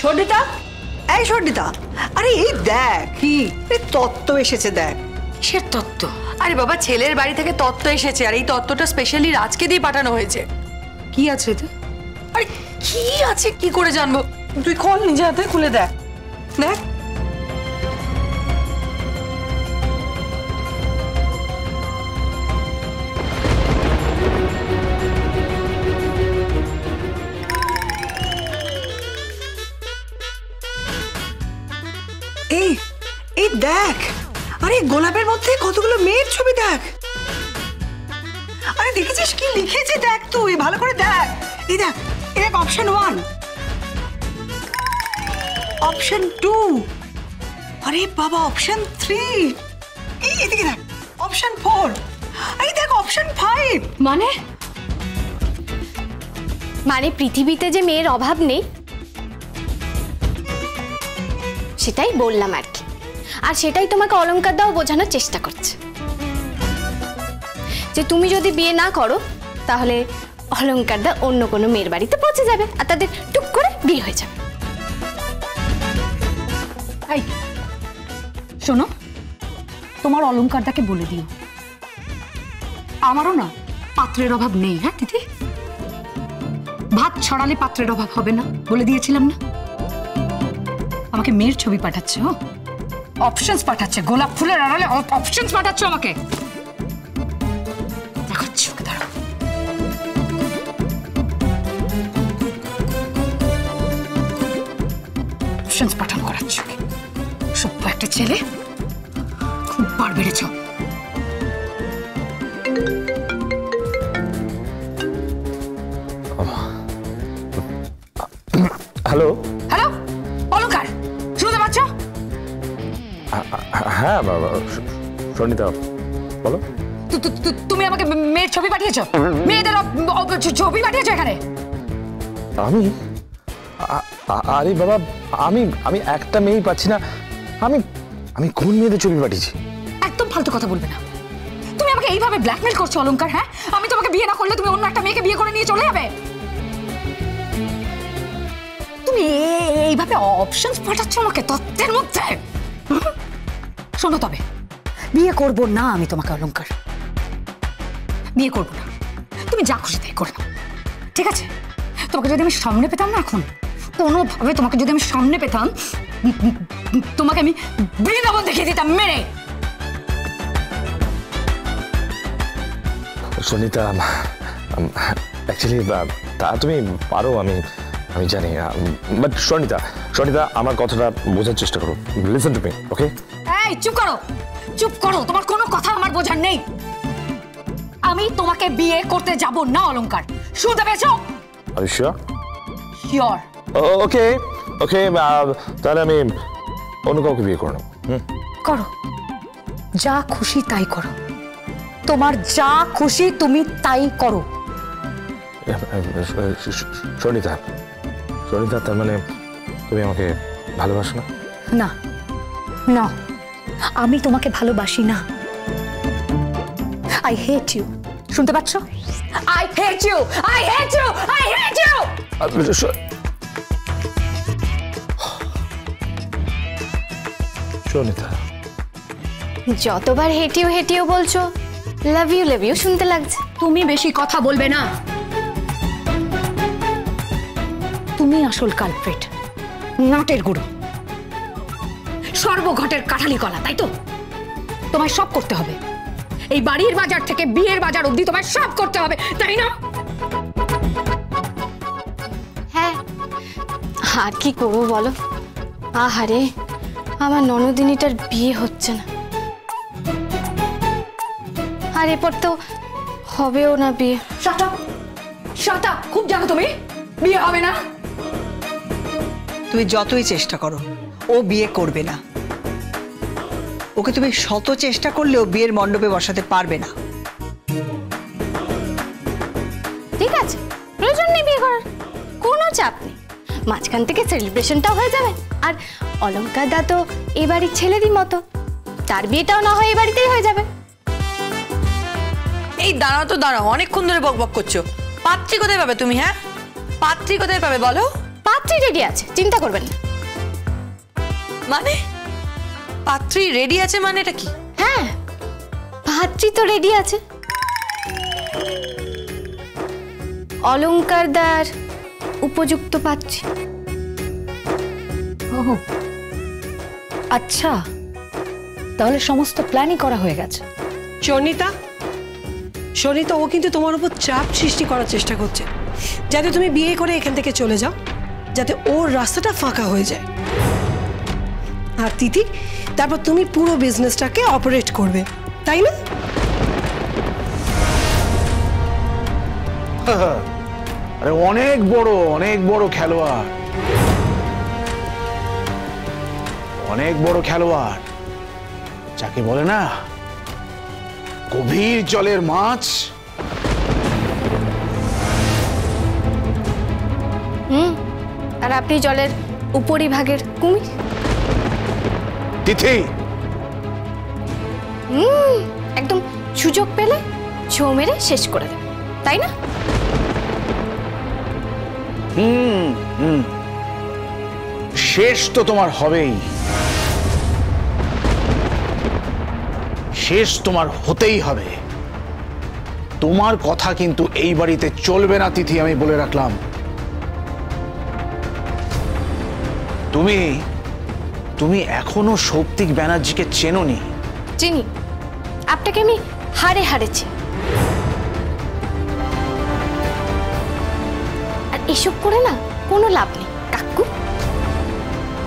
সর্দিতা, এই সর্দিতা, আরে এই দেখ কি তত্ত্ব এসেছে, দেখ। কিসের তত্ত্ব? আরে বাবা, ছেলের বাড়ি থেকে তত্ত্ব এসেছে, আর এই তত্ত্বটা স্পেশালি রাজকে দিয়ে পাঠানো হয়েছে। কি আছে এতে? আরে কি আছে কি করে জানবো? তুই খোল, নিজে হাতে খুলে দেখ। দেখ। এই এই দেখ, আরে গোলাপের মধ্যে কতগুলো মেয়ের ছবি দেখ। আরে দেখেছিস কি লিখেছে? দেখ, তুই ভালো করে দেখ। এই দেখ, এই দেখ, অপশন 1, অপশন 2, আরে বাবা অপশন 3, এই এদিকে দেখ অপশন 4, এই দেখ অপশন 5। মানে পৃথিবীতে যে মেয়ের অভাব নেই সেটাই বললাম আর কি। আর সেটাই তোমাকে অলংকার দাও বোঝানোর চেষ্টা করছে যে তুমি যদি বিয়ে না করো তাহলে অলংকার দা অন্য কোনো মেয়ের বাড়িতে পৌঁছে যাবে আর তাদের টুক করে বিয়ে হয়ে যাবে। এই শোনো, তোমার অলংকারটাকে বলে দিও আমারও না পাত্রের অভাব নেই। হ্যাঁ দিদি, ভাত ছড়ালে পাত্রের অভাব হবে না, বলে দিয়েছিলাম না? আমাকে মেয়ের ছবি পাঠাচ্ছে, অপশনস পাঠাচ্ছে, গোলাপ ফুলের আড়ালে অপশনস পাঠাচ্ছে আমাকে। দেখাচ্ছি ওকে, দাঁড়াও। অপশনস পাঠানো করাচ্ছি ওকে। সভ্য একটা ছেলে, খুব বার বেড়েছ। হ্যালো হ্যালো, অলংকার শুনতে পাচ্ছ? হ্যাঁ বাবা, সর্দিতা বলো। তুমি আমাকে মেয়ের ছবি পাঠিয়েছো, মেয়েদের ছবি পাঠিয়েছো এখানে? আমি আরে বাবা, আমি আমি একটা মেয়েই পাচ্ছি না। আমি আমি কোন মেয়েদের ছবি পাঠিয়েছি? একদম ফালতু কথা বলবে না। তুমি আমাকে এইভাবে ব্ল্যাকমেল করছো অলংকার। হ্যাঁ, আমি তোমাকে বিয়ে না করলে তুমি অন্য একটা মেয়েকে বিয়ে করে নিয়ে চলে যাবে। তুমি এইভাবে অপশনস পাঠাচ্ছ আমাকে তত্ত্বের মধ্যে। শোনো, তবে বিয়ে করব না আমি তোমাকে অলংকার, বিয়ে করব না। তুমি যা খুশি তাই করে নাও, ঠিক আছে? তোমাকে যদি আমি সামনে পেতাম না, এখন কোনোভাবে তোমাকে যদি আমি সামনে পেতাম, তোমাকে আমি বৃন্দাবন দেখিয়ে দিতাম মেরে। সর্দিতা, অ্যাকচুয়ালি তা তুমি পারো, আমি জানি। বাট সর্দিতা আমার কথাটা বোঝার চেষ্টা করো। লিসেন টু মি, ওকে? এই চুপ করো, চুপ করো, তোমার কোনো কথা আমার বোঝার নেই। আমি তোমাকে বিয়ে করতে যাব না অলংকার, শুনতে পেয়েছো? Are you sure? Sure. Okay okay, তাহলে আমি অন্য কাউকে বিয়ে করে নেব। করো, যা খুশি তাই করো, তোমার যা খুশি তুমি তাই করো। সর্দিতা, তার মানে তুমি আমাকে ভালোবাসো না? না না, আমি তোমাকে ভালোবাসি না। আই হেট ইউ, শুনতে পাচ্ছ? I hate you, I hate you, I hate you. সর্দিতা, যতবার হেটিও বলছো লাভ ইউ শুনতে লাগছে। তুমি বেশি কথা বলবে না। তুমি আসল কালপ্রিট, নাটের গুরু, সর্বঘটের কাঠালি কলা, তাই তো? তোমায় সব করতে হবে, এই বাড়ির বাজার থেকে বিয়ের বাজার অবধি তোমায় সব করতে হবে, তাই না? হ্যাঁ, আর কি করবো বলো? আহারে, আমার ননদিনীটার বিয়ে হচ্ছে না, আর এরপর তো হবেও না বিয়ে। শাট আপ, শাট আপ, খুব জানো তুমি বিয়ে হবে না। তুমি যতই চেষ্টা করো ও বিয়ে করবে না। ওকে তুমি শত চেষ্টা করলেও বিয়ের মণ্ডপে বসাতে পারবে না। ঠিক আছে, প্রয়োজন নেই বিয়ে করার, কোনো চাপ নেই। মাঝখান থেকে সেলিব্রেশনটাও হয়ে যাবে। আর অলংকার দা তো এ বাড়ির ছেলেরই মতো, তার বিয়েটাও না হয় এ বাড়িতেই হয়ে যাবে। এই দাঁড়াও তো দাঁড়াও, অনেকক্ষণ ধরে বকবক করছো। পাত্রী কোথায় পাবে তুমি? হ্যাঁ, পাত্রী কোথায় পাবে বলো? পাত্রী রেডি আছে, চিন্তা করবেন না। মানে পাত্রী রেডি আছে মানে এটা কি? হ্যাঁ, পাত্রী তো রেডি আছে। অলংকারদার উপযুক্ত পাত্রী। ও আচ্ছা, তাহলে সমস্ত প্ল্যানই করা হয়ে গেছে। শর্ণিতা, শর্ণিতা, ও কিন্তু তোমার উপর চাপ সৃষ্টি করার চেষ্টা করছে যাতে তুমি বিয়ে করে এখান থেকে চলে যাও, যাতে ওর রাস্তাটা ফাঁকা হয়ে যায়। আর তিথি, তারপর তুমি পুরো বিজনেসটাকে অপারেট করবে, তাই না? আরে অনেক বড় খেলোয়াড়, অনেক বড় খেলোয়াড়, যাকে বলে না গভীর জলের মাছ। আর আপনি জলের উপরিভাগের কুমির। তিথি, একদম সুযোগ পেলে ছো মেরে শেষ করে দেবে, তাই না? শেষ তো তোমার হবেই, শেষ তোমার হতেই হবে। তোমার কথা কিন্তু এই বাড়িতে চলবে না তিথি, আমি বলে রাখলাম। তুমি এখনো সৌপ্তিক ব্যানার্জিকে চেনোনি? চিনি, আপনাকে আমি হাড়ে হারেছি। আর এসব করে না কোনো লাভ নেই কাকু।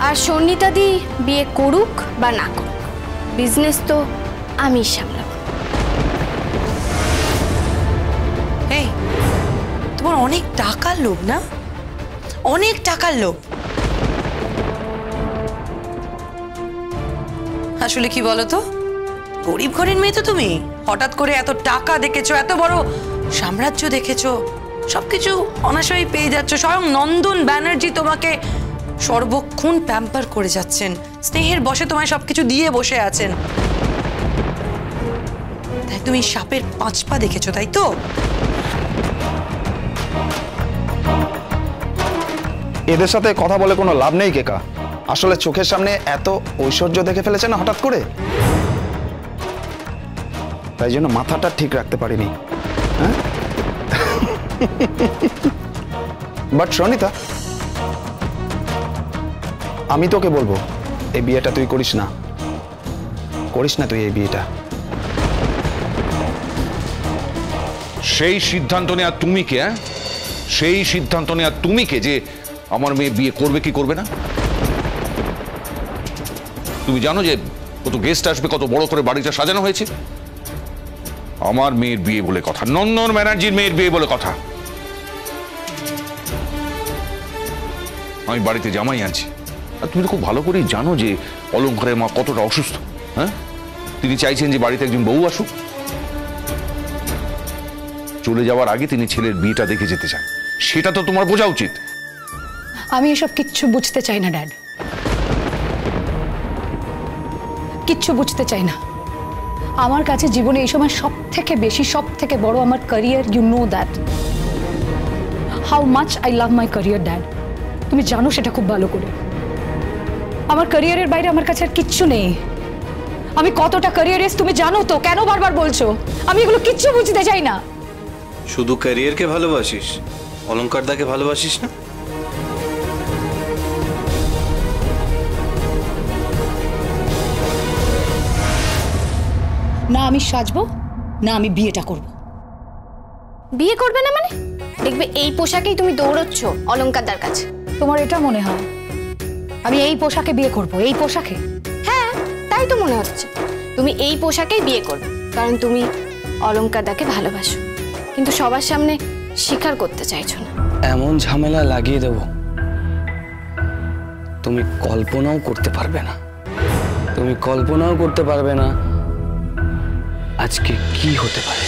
আর শর্ণিতা দি বিয়ে করুক বা না করুক, বিজনেস তো আমি সামলাব। এই তোমার অনেক টাকার লোভ না? অনেক টাকার লোভ। আসলে কি বলো তো, গরিব ঘরের মেয়ে তো তুমি। হঠাৎ করে এত টাকা দেখেছো, এত বড় সাম্রাজ্য দেখেছো, সবকিছু অনায়াসেই পেয়ে যাচ্ছ। স্বয়ং নন্দন ব্যানার্জি তোমাকে সর্বক্ষণ প্যাম্পার করে যাচ্ছেন, স্নেহের বশে তোমায় সবকিছু দিয়ে বসে আছেন। তাই তুমি সাপের 5 পা দেখেছো, তাই তো? এদের সাথে কথা বলে কোনো লাভ নেই কেকা। আসলে চোখের সামনে এত ঐশ্বর্য দেখে ফেলেছে না হঠাৎ করে, তাই জন্য মাথাটা ঠিক রাখতে পারিনি। হ্যাঁ, বাট শর্ণিতা, আমি তোকে বলবো এই বিয়েটা তুই করিস না, তুই এই বিয়েটা। সেই সিদ্ধান্ত নেওয়া তুমি কে? সেই সিদ্ধান্ত নেওয়া তুমি কে যে আমার মেয়ে বিয়ে করবে কি করবে না? তুমি জানো যে কত গেস্ট আসবে, কত বড় করে বাড়িটা সাজানো হয়েছে? আমার মেয়ের বিয়ে বলে কথা, নন্দন ব্যানার্জির মেয়ের বিয়ে বলে কথা। আমি বাড়িতে জামাই আনছি, আর তুমি তো খুব ভালো করেই জানো যে অলংকারের মা কতটা অসুস্থ। হ্যাঁ, তিনি চাইছেন যে বাড়িতে একজন বউ আসুক। চলে যাওয়ার আগে তিনি ছেলের বিয়েটা দেখে যেতে চান, সেটা তো তোমার বোঝা উচিত। আমি এসব কিচ্ছু বুঝতে চাই না ড্যাড, কিচ্ছু বুঝতে চাই না। আমার কাছে জীবনে এই সময় সব থেকে বড় আমার career. You know that how much I love my career dad. তুমি জানো সেটা খুব ভালো করে। আমার ক্যারিয়ারের বাইরে আমার কাছে আর কিচ্ছু নেই। আমি কতটা ক্যারিয়ারিয়াস তুমি জানো তো, কেন বারবার বলছো? আমি এগুলো কিচ্ছু বুঝতে চাই না। শুধু ক্যারিয়ারকে ভালোবাসিস, অলংকারদাকে ভালোবাসিস না? না আমি সাজবো, না আমি বিয়েটা করব। বিয়ে করবে না মানে? দেখবে এই পোশাকেই তুমি দৌড়চ্ছ অলংকারদার কাছে। তোমার এটা মনে হয় আমি এই পোশাকে বিয়ে করব? এই পোশাকে? হ্যাঁ, তাই তো মনে হচ্ছে। তুমি এই পোশাকেই বিয়ে করবে, কারণ তুমি অলংকারদাকে ভালোবাসো, কিন্তু সবার সামনে স্বীকার করতে চাইছো না। এমন ঝামেলা লাগিয়ে দেব তুমি কল্পনাও করতে পারবে না। আজকে কি হতে পারে।